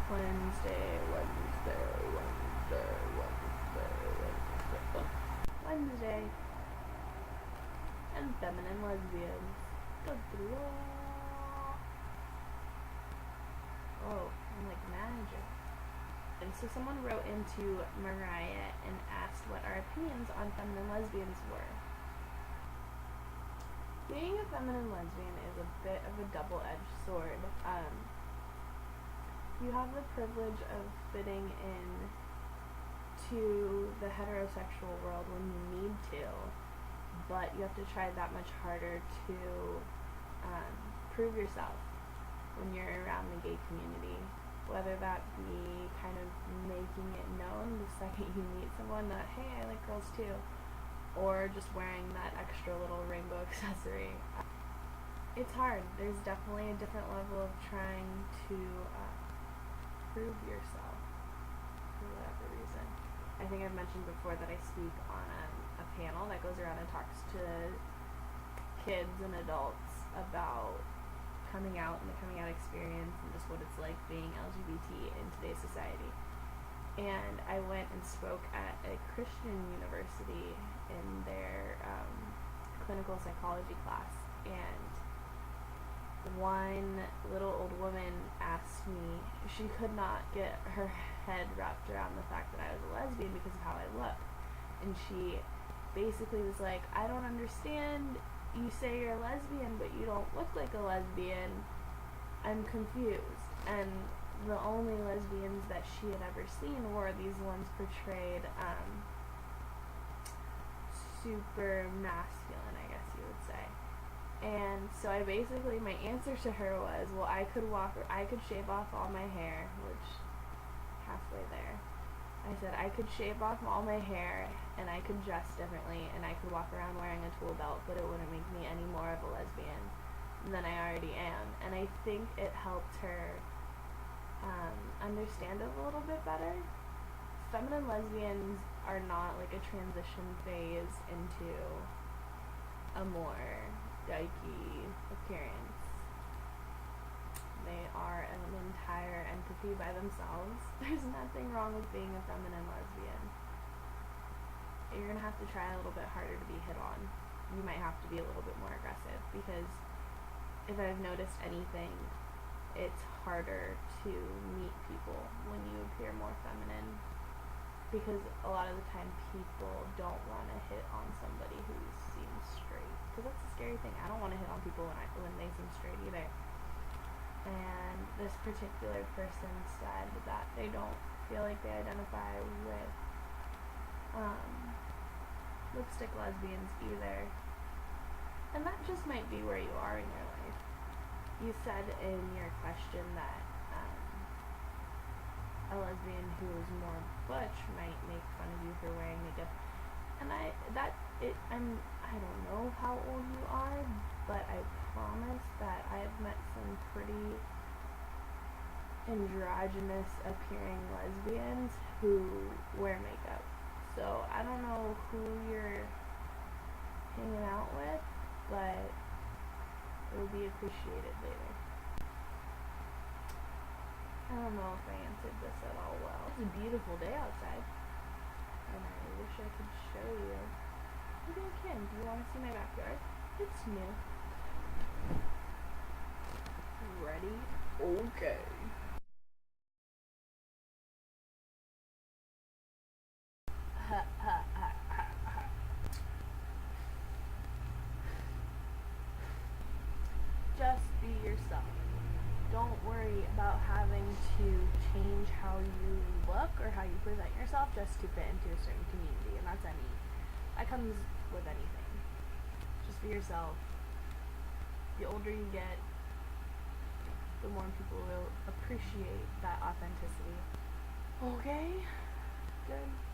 Wednesday, Wednesday, Wednesday, Wednesday, Wednesday. Wednesday. And feminine lesbians. Oh, I'm like magic. And so someone wrote into Mariah and asked what our opinions on feminine lesbians were. Being a feminine lesbian is a bit of a double-edged sword. You have the privilege of fitting in to the heterosexual world when you need to, but you have to try that much harder to prove yourself when you're around the gay community, whether that be kind of making it known the second you meet someone that, hey, I like girls too, or just wearing that extra little rainbow accessory. It's hard. There's definitely a different level of trying to prove yourself for whatever reason. I think I've mentioned before that I speak on a panel that goes around and talks to kids and adults about coming out and the coming out experience and just what it's like being LGBT in today's society. And I went and spoke at a Christian university in their clinical psychology class, and one little old woman asked me, she could not get her head wrapped around the fact that I was a lesbian because of how I look. And she basically was like, I don't understand, you say you're a lesbian but you don't look like a lesbian, I'm confused. And the only lesbians that she had ever seen were these ones portrayed super masculine, I guess you would say. And so I basically, my answer to her was, well, I could shave off all my hair, which, halfway there. I said I could shave off all my hair, and I could dress differently, and I could walk around wearing a tool belt, but it wouldn't make me any more of a lesbian than I already am. And I think it helped her understand it a little bit better. Feminine lesbians are not like a transition phase into a more dykey appearance. They are an entire entity by themselves. There's nothing wrong with being a feminine lesbian. You're gonna have to try a little bit harder to be hit on. You might have to be a little bit more aggressive, because if I've noticed anything, it's harder to meet people when you appear more feminine, because a lot of the time people don't want to hit on somebody who seems straight, because that's a scary thing. I don't want to hit on people when they seem straight either. And this particular person said that they don't feel like they identify with lipstick lesbians either. And that just might be where you are in your life. You said in your question that a lesbian who is more butch might make fun of you for wearing makeup. And I don't know how old you are, but I promise that I've met some pretty androgynous appearing lesbians who wear makeup. So I don't know who you're hanging out with, but it will be appreciated later. I don't know if I answered this at all well. It's a beautiful day outside, and I wish I could show you. Maybe I can. Do you want to see my backyard? It's new. Ready? Okay. Ha ha ha ha ha. Just be yourself. Don't worry about having to change how you look or how you present yourself just to fit into a certain community, and that comes with anything. Just be yourself. The older you get, the more people will appreciate that authenticity. Okay? Good.